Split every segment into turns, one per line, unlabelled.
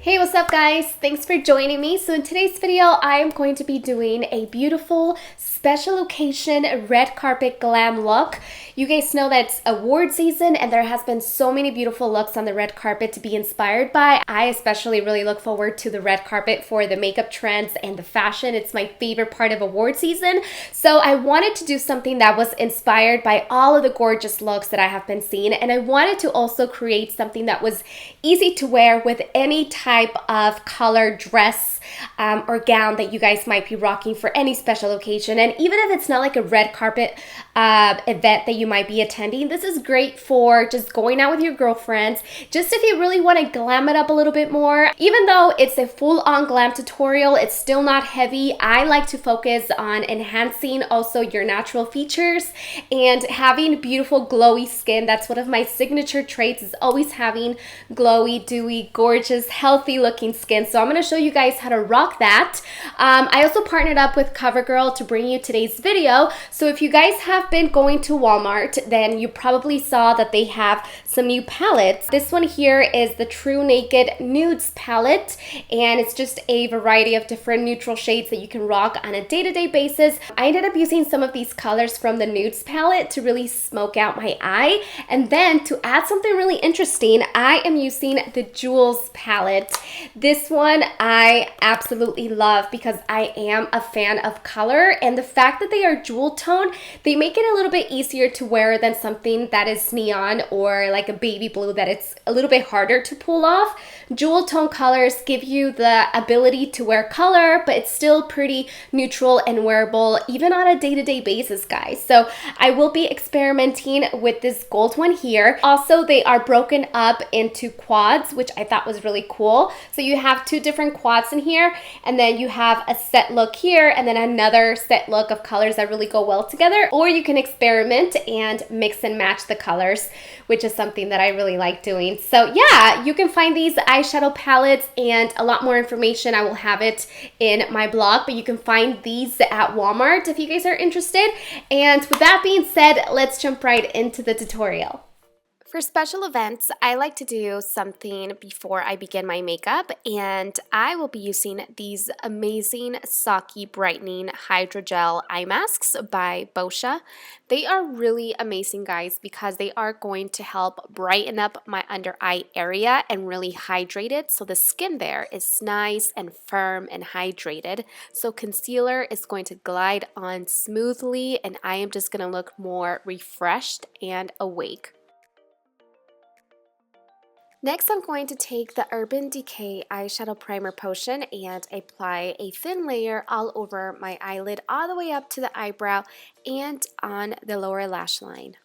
Hey, what's up guys? Thanks for joining me. So in today's video, I am going to be doing a beautiful special occasion red carpet glam look. You guys know that it's award season and there has been so many beautiful looks on the red carpet to be inspired by. I especially really look forward to the red carpet for the makeup trends and the fashion. It's my favorite part of award season. So I wanted to do something that was inspired by all of the gorgeous looks that I have been seeing, and I wanted to also create something that was easy to wear with any type of color dress or gown that you guys might be rocking for any special occasion. And even if it's not like a red carpet event that you might be attending, this is great for just going out with your girlfriends, just if you really want to glam it up a little bit more. Even though it's a full-on glam tutorial, it's still not heavy. I like to focus on enhancing also your natural features and having beautiful glowy skin. That's one of my signature traits, is always having glowy, dewy, gorgeous, healthy looking skin. So I'm going to show you guys how to rock that. I also partnered up with Covergirl to bring you today's video. So if you guys have been going to Walmart, then you probably saw that they have some new palettes. This one here is the True Naked Nudes palette, and it's just a variety of different neutral shades that you can rock on a day-to-day basis. I ended up using some of these colors from the Nudes palette to really smoke out my eye, and then to add something really interesting, I am using the Jules palette. This one I absolutely love because I am a fan of color, and the fact that they are jewel tone, they make it a little bit easier to wear than something that is neon or like a baby blue that it's a little bit harder to pull off. Jewel tone colors give you the ability to wear color, but it's still pretty neutral and wearable even on a day-to-day basis, guys. So I will be experimenting with this gold one here. Also, they are broken up into quads, which I thought was really cool. So you have two different quads in here, and then you have a set look here, and then another set look of colors that really go well together. Or you can experiment and mix and match the colors, which is something that I really like doing. So yeah, you can find these eyeshadow palettes and a lot more information. I will have it in my blog, but you can find these at Walmart if you guys are interested. And with that being said, let's jump right into the tutorial. For special events, I like to do something before I begin my makeup, and I will be using these amazing Saki Brightening Hydrogel Eye Masks by Boscia. They are really amazing, guys, because they are going to help brighten up my under eye area and really hydrate it, so the skin there is nice and firm and hydrated. So concealer is going to glide on smoothly, and I am just going to look more refreshed and awake. Next, I'm going to take the Urban Decay Eyeshadow Primer Potion and apply a thin layer all over my eyelid, all the way up to the eyebrow and on the lower lash line.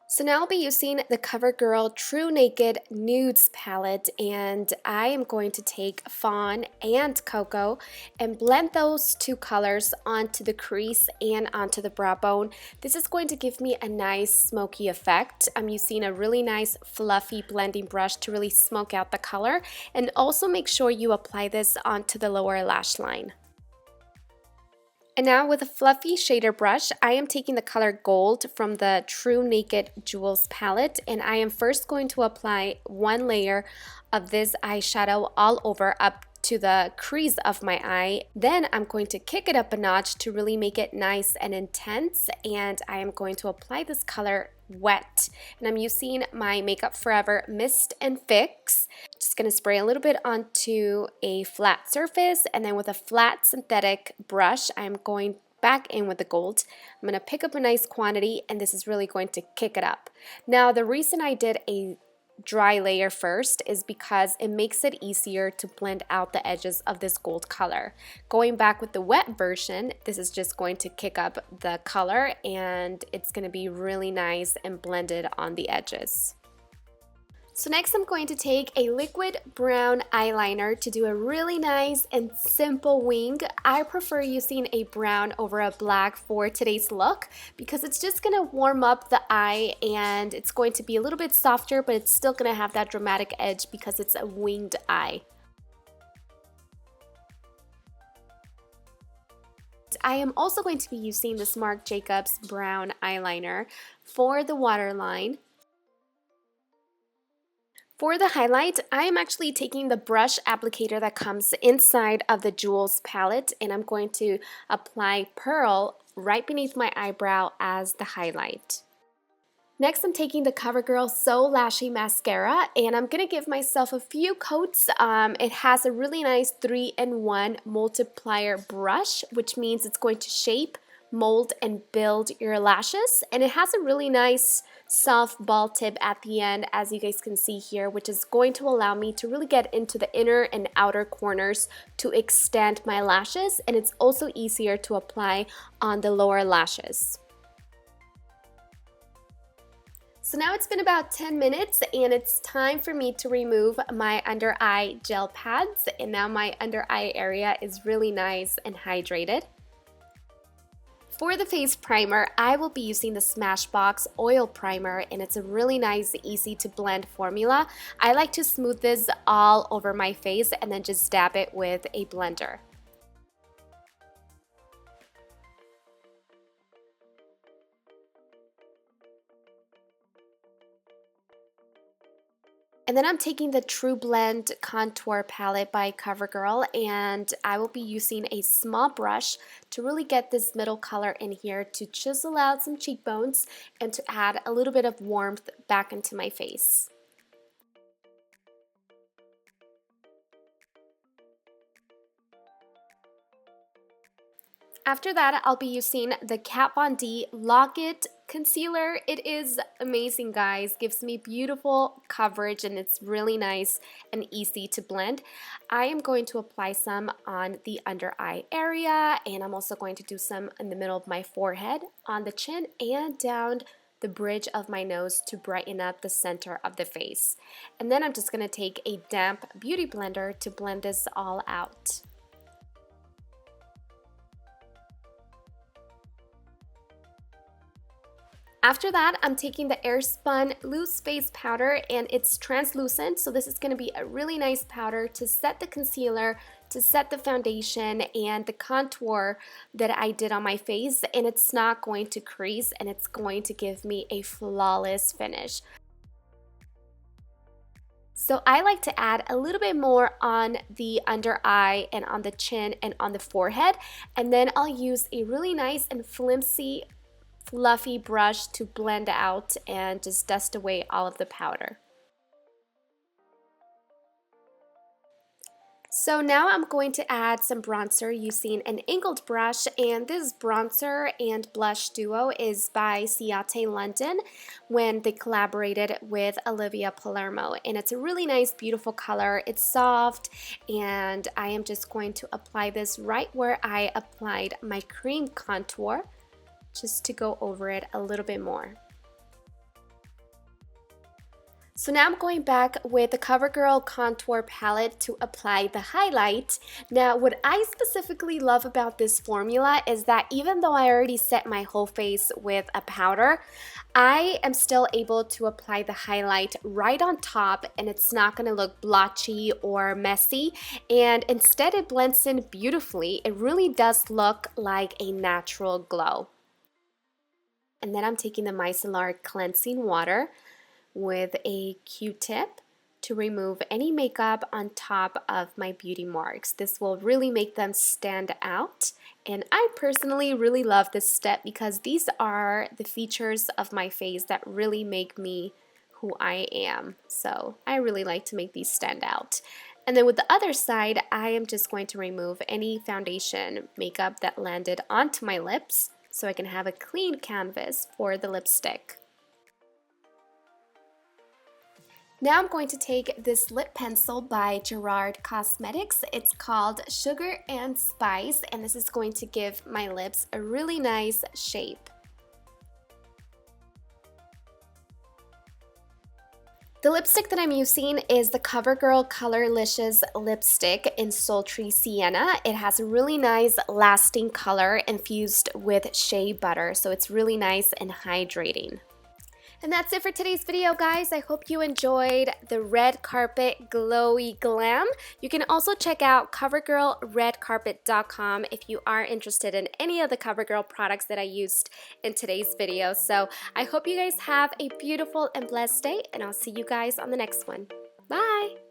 So now I'll be using the Covergirl True Naked Nudes palette, and I am going to take Fawn and Cocoa and blend those two colors onto the crease and onto the brow bone. This is going to give me a nice smoky effect. I'm using a really nice fluffy blending brush to really smoke out the color, and also make sure you apply this onto the lower lash line. And now with a fluffy shader brush, I am taking the color Gold from the True Naked Jewels palette, and I am first going to apply one layer of this eyeshadow all over up to the crease of my eye. Then I'm going to kick it up a notch to really make it nice and intense, and I am going to apply this color Wet, and I'm using my Makeup Forever Mist and Fix. Just going to spray a little bit onto a flat surface, and then with a flat synthetic brush, I'm going back in with the gold. I'm going to pick up a nice quantity, and this is really going to kick it up. Now, the reason I did a dry layer first is because it makes it easier to blend out the edges of this gold color. Going back with the wet version, this is just going to kick up the color, and it's going to be really nice and blended on the edges. So next I'm going to take a liquid brown eyeliner to do a really nice and simple wing. I prefer using a brown over a black for today's look because it's just going to warm up the eye, and it's going to be a little bit softer, but it's still going to have that dramatic edge because it's a winged eye. I am also going to be using this Marc Jacobs brown eyeliner for the waterline. For the highlight, I am actually taking the brush applicator that comes inside of the Jules palette, and I'm going to apply Pearl right beneath my eyebrow as the highlight. Next, I'm taking the Covergirl So Lashy Mascara, and I'm going to give myself a few coats. It has a really nice 3-in-1 multiplier brush, which means it's going to shape, mold, and build your lashes. And it has a really nice soft ball tip at the end, as you guys can see here, which is going to allow me to really get into the inner and outer corners to extend my lashes. And it's also easier to apply on the lower lashes. So now it's been about 10 minutes and it's time for me to remove my under eye gel pads, and now my under eye area is really nice and hydrated. For the face primer, I will be using the Smashbox Oil Primer, and it's a really nice, easy to blend formula. I like to smooth this all over my face and then just dab it with a blender. And then I'm taking the True Blend Contour Palette by Covergirl, and I will be using a small brush to really get this middle color in here to chisel out some cheekbones and to add a little bit of warmth back into my face. After that, I'll be using the Kat Von D Lock It Concealer. It is amazing, guys. Gives me beautiful coverage and it's really nice and easy to blend. I am going to apply some on the under eye area, and I'm also going to do some in the middle of my forehead, on the chin, and down the bridge of my nose to brighten up the center of the face. And then I'm just going to take a damp beauty blender to blend this all out. After that, I'm taking the Airspun Loose Face Powder, and it's translucent, so this is going to be a really nice powder to set the concealer, to set the foundation, and the contour that I did on my face, and it's not going to crease, and it's going to give me a flawless finish. So I like to add a little bit more on the under eye and on the chin and on the forehead, and then I'll use a really nice and flimsy fluffy brush to blend out and just dust away all of the powder. So now I'm going to add some bronzer using an angled brush, and this bronzer and blush duo is by Ciate London when they collaborated with Olivia Palermo, and it's a really nice beautiful color. It's soft, and I am just going to apply this right where I applied my cream contour, just to go over it a little bit more. So now I'm going back with the Covergirl Contour Palette to apply the highlight. Now, what I specifically love about this formula is that even though I already set my whole face with a powder, I am still able to apply the highlight right on top, and it's not going to look blotchy or messy, and instead it blends in beautifully. It really does look like a natural glow. And then I'm taking the micellar cleansing water with a Q-tip to remove any makeup on top of my beauty marks. This will really make them stand out, and I personally really love this step because these are the features of my face that really make me who I am. So I really like to make these stand out. And then with the other side, I am just going to remove any foundation makeup that landed onto my lips, so I can have a clean canvas for the lipstick. Now I'm going to take this lip pencil by Gerard Cosmetics. It's called Sugar and Spice, and this is going to give my lips a really nice shape. The lipstick that I'm using is the Covergirl Colorlicious lipstick in Sultry Sienna. It has a really nice lasting color infused with shea butter, so it's really nice and hydrating. And that's it for today's video, guys. I hope you enjoyed the red carpet glowy glam. You can also check out covergirlredcarpet.com if you are interested in any of the CoverGirl products that I used in today's video. So I hope you guys have a beautiful and blessed day, and I'll see you guys on the next one. Bye!